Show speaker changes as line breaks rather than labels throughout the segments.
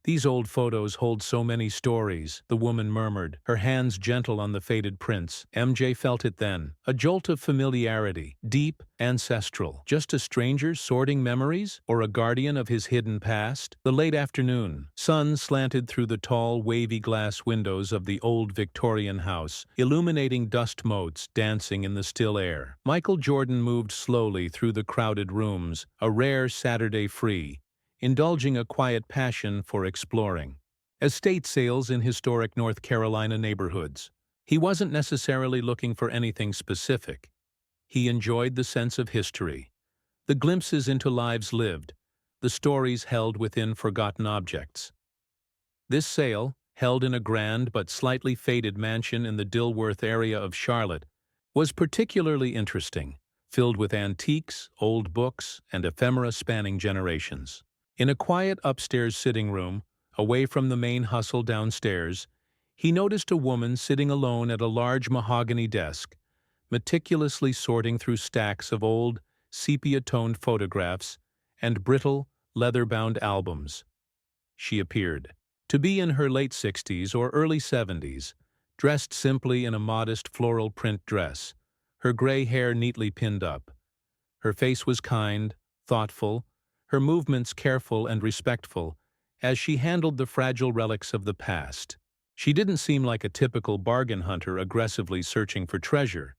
These old photos hold so many stories, the woman murmured, her hands gentle on the faded prints. MJ felt it then, a jolt of familiarity, deep, ancestral. Just a stranger sorting memories, or a guardian of his hidden past? The late afternoon, sun slanted through the tall, wavy glass windows of the old Victorian house, illuminating dust motes dancing in the still air. Michael Jordan moved slowly through the crowded rooms, a rare Saturday free, indulging a quiet passion for exploring estate sales in historic North Carolina neighborhoods. He wasn't necessarily looking for anything specific. He enjoyed the sense of history, the glimpses into lives lived, the stories held within forgotten objects. This sale, held in a grand but slightly faded mansion in the Dilworth area of Charlotte, was particularly interesting, filled with antiques, old books, and ephemera spanning generations. In a quiet upstairs sitting room, away from the main hustle downstairs, he noticed a woman sitting alone at a large mahogany desk, meticulously sorting through stacks of old, sepia-toned photographs and brittle, leather-bound albums. She appeared to be in her late 60s or early 70s, dressed simply in a modest floral print dress, her gray hair neatly pinned up. Her face was kind, thoughtful, her movements careful and respectful, as she handled the fragile relics of the past. She didn't seem like a typical bargain hunter aggressively searching for treasure,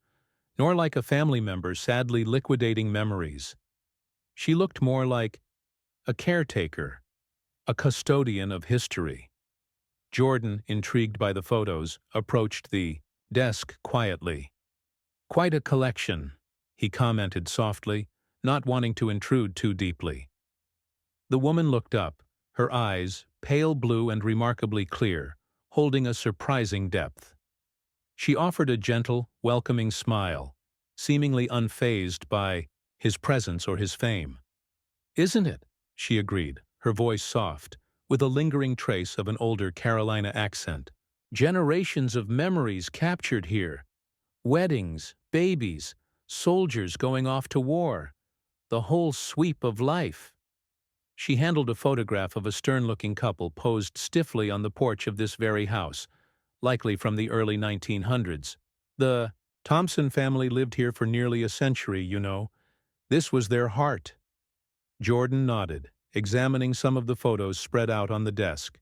nor like a family member sadly liquidating memories. She looked more like a caretaker, a custodian of history. Jordan, intrigued by the photos, approached the desk quietly. "Quite a collection," he commented softly, not wanting to intrude too deeply. The woman looked up, her eyes, pale blue and remarkably clear, holding a surprising depth. She offered a gentle, welcoming smile, seemingly unfazed by his presence or his fame. "Isn't it?" she agreed, her voice soft, with a lingering trace of an older Carolina accent. "Generations of memories captured here. Weddings, babies, soldiers going off to war. The whole sweep of life." She handled a photograph of a stern-looking couple posed stiffly on the porch of this very house, likely from the early 1900s. "The Thompson family lived here for nearly a century, you know. This was their heart." Jordan nodded, examining some of the photos spread out on the desk.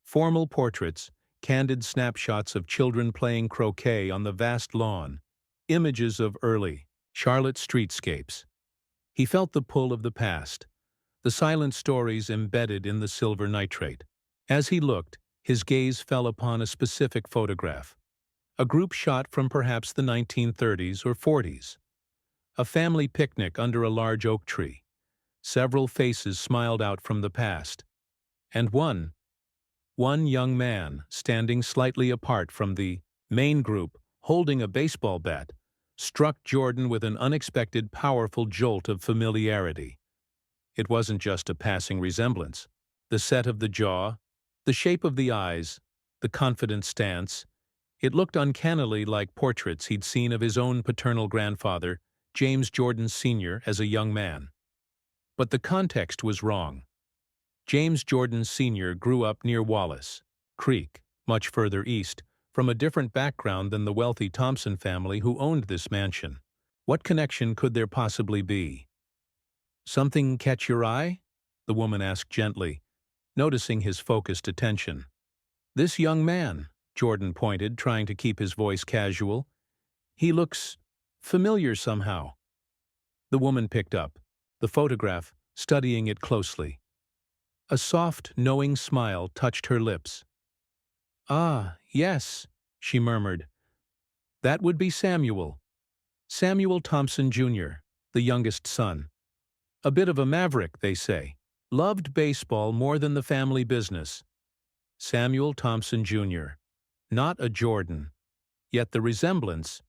Formal portraits, candid snapshots of children playing croquet on the vast lawn, images of early Charlotte streetscapes. He felt the pull of the past, the silent stories embedded in the silver nitrate. As he looked, his gaze fell upon a specific photograph, a group shot from perhaps the 1930s or 40s. A family picnic under a large oak tree. Several faces smiled out from the past, and one young man, standing slightly apart from the main group, holding a baseball bat, struck Jordan with an unexpected powerful jolt of familiarity. It wasn't just a passing resemblance. The set of the jaw, the shape of the eyes, the confident stance, it looked uncannily like portraits he'd seen of his own paternal grandfather, James Jordan Sr., as a young man. But the context was wrong. James Jordan Sr. grew up near Wallace Creek, much further east, from a different background than the wealthy Thompson family who owned this mansion. What connection could there possibly be? "Something catch your eye?" the woman asked gently, noticing his focused attention. "This young man," Jordan pointed, trying to keep his voice casual. "He looks familiar somehow." The woman picked up the photograph, studying it closely. A soft, knowing smile touched her lips. "Ah, yes," she murmured. "That would be Samuel. Samuel Thompson, Jr., the youngest son. A bit of a maverick, they say. Loved baseball more than the family business. Samuel Thompson, Jr. Not a Jordan. Yet the resemblance.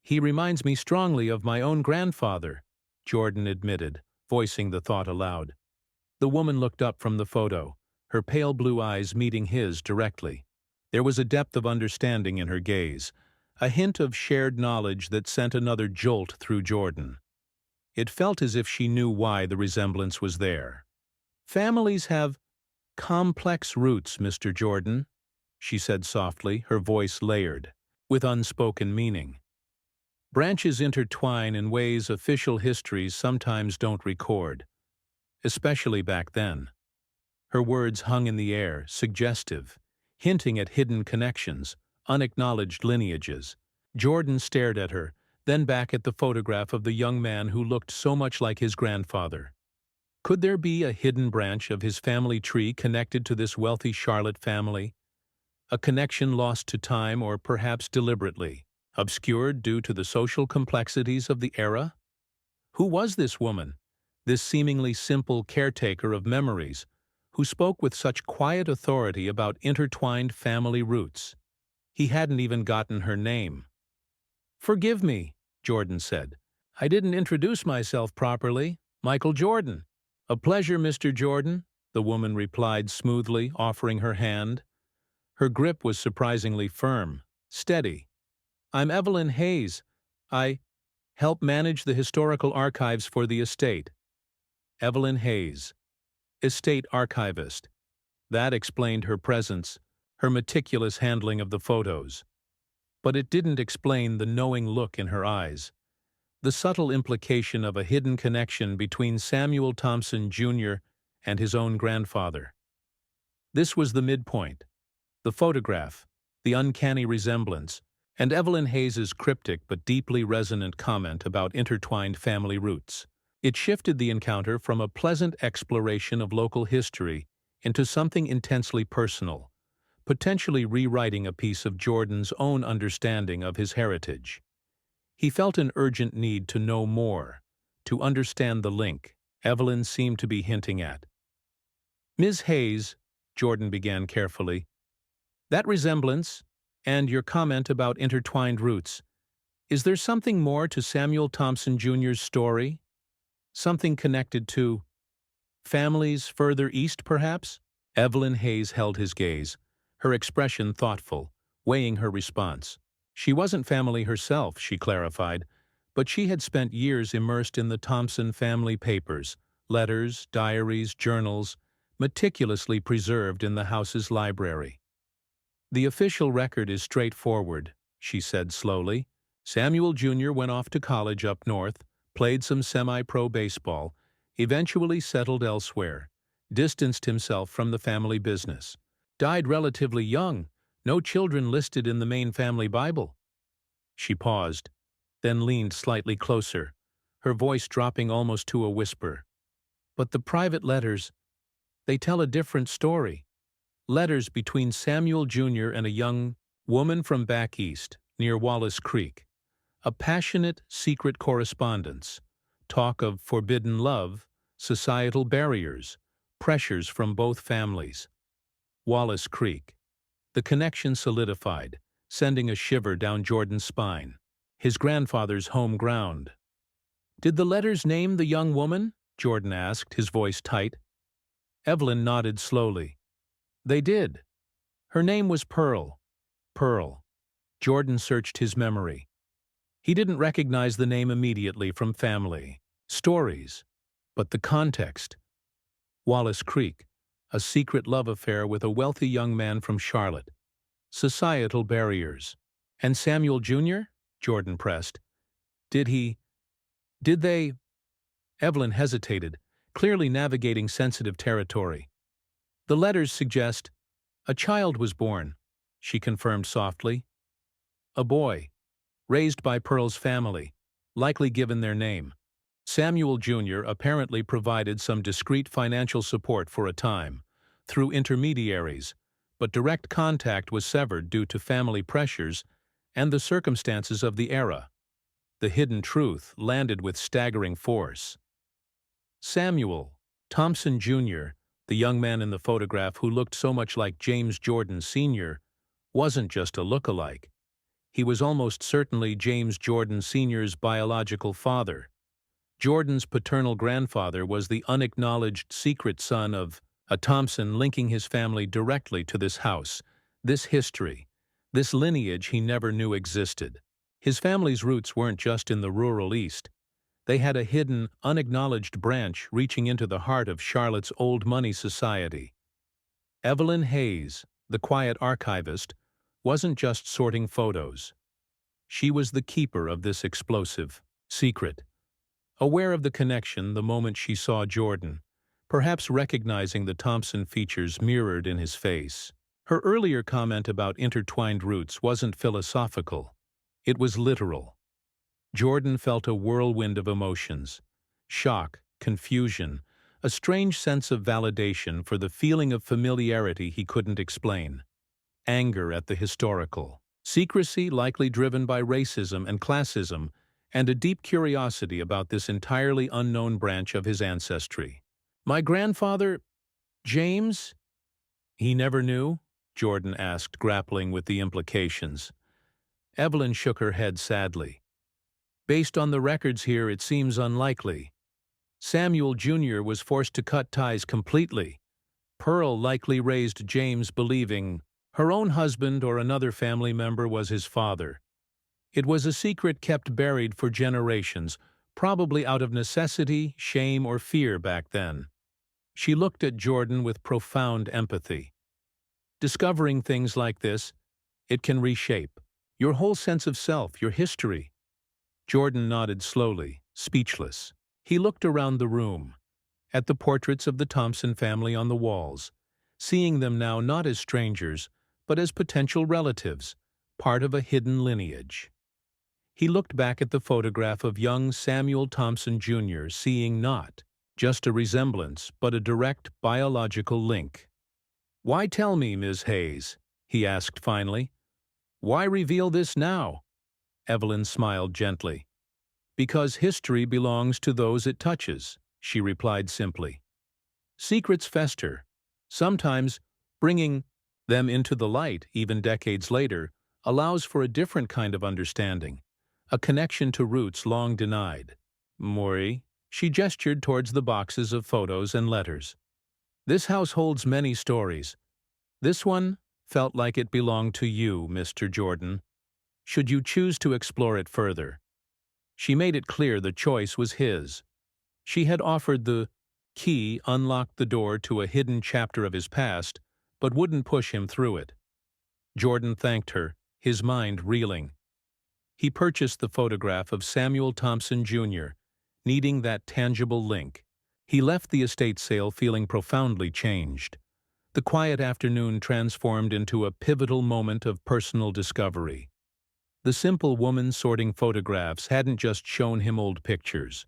He reminds me strongly of my own grandfather," Jordan admitted, voicing the thought aloud. The woman looked up from the photo, her pale blue eyes meeting his directly. There was a depth of understanding in her gaze, a hint of shared knowledge that sent another jolt through Jordan. It felt as if she knew why the resemblance was there. "Families have Complex roots, Mr. Jordan, she said softly, her voice layered, with unspoken meaning. Branches intertwine in ways official histories sometimes don't record, especially back then. Her words hung in the air, suggestive, hinting at hidden connections, unacknowledged lineages. Jordan stared at her, then back at the photograph of the young man who looked so much like his grandfather. Could there be a hidden branch of his family tree connected to this wealthy Charlotte family? A connection lost to time or perhaps deliberately, obscured due to the social complexities of the era? Who was this woman, this seemingly simple caretaker of memories, who spoke with such quiet authority about intertwined family roots? He hadn't even gotten her name. "Forgive me," Jordan said. "I didn't introduce myself properly. Michael Jordan." "A pleasure, Mr. Jordan," the woman replied smoothly, offering her hand. Her grip was surprisingly firm, steady. "I'm Evelyn Hayes. I help manage the historical archives for the estate." Evelyn Hayes, estate archivist. That explained her presence, her meticulous handling of the photos. But it didn't explain the knowing look in her eyes, the subtle implication of a hidden connection between Samuel Thompson, Jr. and his own grandfather. This was the midpoint. The photograph, the uncanny resemblance, and Evelyn Hayes's cryptic but deeply resonant comment about intertwined family roots. It shifted the encounter from a pleasant exploration of local history into something intensely personal, potentially rewriting a piece of Jordan's own understanding of his heritage. He felt an urgent need to know more, to understand the link Evelyn seemed to be hinting at. "Ms. Hayes," Jordan began carefully, "that resemblance, and your comment about intertwined roots, is there something more to Samuel Thompson Jr.'s story? Something connected to families further east, perhaps?" Evelyn Hayes held his gaze, her expression thoughtful, weighing her response. She wasn't family herself, she clarified, but she had spent years immersed in the Thompson family papers, letters, diaries, journals, meticulously preserved in the house's library. "The official record is straightforward," she said slowly. "Samuel Jr. went off to college up north, played some semi-pro baseball, eventually settled elsewhere, distanced himself from the family business. Died relatively young, no children listed in the main family Bible." She paused, then leaned slightly closer, her voice dropping almost to a whisper. "But the private letters, they tell a different story. Letters between Samuel Jr. and a young woman from back east, near Wallace Creek. A passionate, secret correspondence. Talk of forbidden love, societal barriers, pressures from both families." Wallace Creek. The connection solidified, sending a shiver down Jordan's spine. His grandfather's home ground. "Did the letters name the young woman?" Jordan asked, his voice tight. Evelyn nodded slowly. "They did. Her name was Pearl." Pearl. Jordan searched his memory. He didn't recognize the name immediately from family stories, but the context. Wallace Creek, a secret love affair with a wealthy young man from Charlotte. Societal barriers. "And Samuel Jr.?" Jordan pressed. Did they?" Evelyn hesitated, clearly navigating sensitive territory. "The letters suggest a child was born," she confirmed softly. "A boy, raised by Pearl's family, likely given their name. Samuel Jr. apparently provided some discreet financial support for a time, through intermediaries, but direct contact was severed due to family pressures and the circumstances of the era. The hidden truth landed with staggering force. Samuel Thompson Jr., the young man in the photograph who looked so much like James Jordan Sr., wasn't just a look-alike. He was almost certainly James Jordan Sr.'s biological father. Jordan's paternal grandfather was the unacknowledged secret son of a Thompson, linking his family directly to this house, this history, this lineage he never knew existed. His family's roots weren't just in the rural East. They had a hidden, unacknowledged branch reaching into the heart of Charlotte's old money society. Evelyn Hayes, the quiet archivist, wasn't just sorting photos. She was the keeper of this explosive secret. Aware of the connection the moment she saw Jordan, perhaps recognizing the Thompson features mirrored in his face. Her earlier comment about intertwined roots wasn't philosophical. It was literal. Jordan felt a whirlwind of emotions: shock, confusion, a strange sense of validation for the feeling of familiarity he couldn't explain, anger at the historical, secrecy likely driven by racism and classism, and a deep curiosity about this entirely unknown branch of his ancestry. "My grandfather, James?" "He never knew?" Jordan asked, grappling with the implications. Evelyn shook her head sadly. "Based on the records here, it seems unlikely. Samuel Jr. was forced to cut ties completely. Pearl likely raised James believing her own husband or another family member was his father. It was a secret kept buried for generations, probably out of necessity, shame, or fear back then." She looked at Jordan with profound empathy. "Discovering things like this, it can reshape your whole sense of self, your history." Jordan nodded slowly, speechless. He looked around the room, at the portraits of the Thompson family on the walls, seeing them now not as strangers, but as potential relatives, part of a hidden lineage. He looked back at the photograph of young Samuel Thompson Jr., seeing not just a resemblance, but a direct biological link. "Why tell me, Ms. Hayes?" he asked finally. "Why reveal this now?" Evelyn smiled gently. "Because history belongs to those it touches," she replied simply. "Secrets fester. Sometimes bringing them into the light, even decades later, allows for a different kind of understanding, a connection to roots long denied." "Maury," she gestured towards the boxes of photos and letters. "This house holds many stories. This one felt like it belonged to you, Mr. Jordan. Should you choose to explore it further?" She made it clear the choice was his. She had offered the key, unlocked the door to a hidden chapter of his past, but wouldn't push him through it. Jordan thanked her, his mind reeling. He purchased the photograph of Samuel Thompson Jr., needing that tangible link. He left the estate sale feeling profoundly changed. The quiet afternoon transformed into a pivotal moment of personal discovery. The simple woman sorting photographs hadn't just shown him old pictures.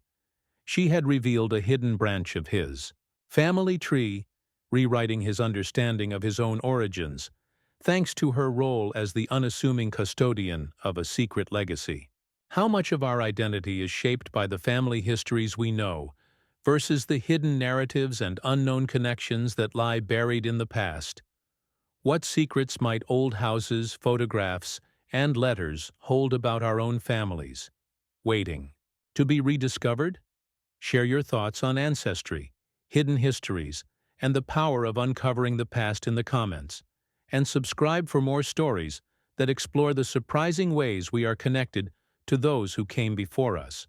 She had revealed a hidden branch of his family tree, rewriting his understanding of his own origins, thanks to her role as the unassuming custodian of a secret legacy. How much of our identity is shaped by the family histories we know, versus the hidden narratives and unknown connections that lie buried in the past? What secrets might old houses, photographs, and letters hold about our own families, waiting to be rediscovered? Share your thoughts on ancestry, hidden histories, and the power of uncovering the past in the comments. And subscribe for more stories that explore the surprising ways we are connected to those who came before us.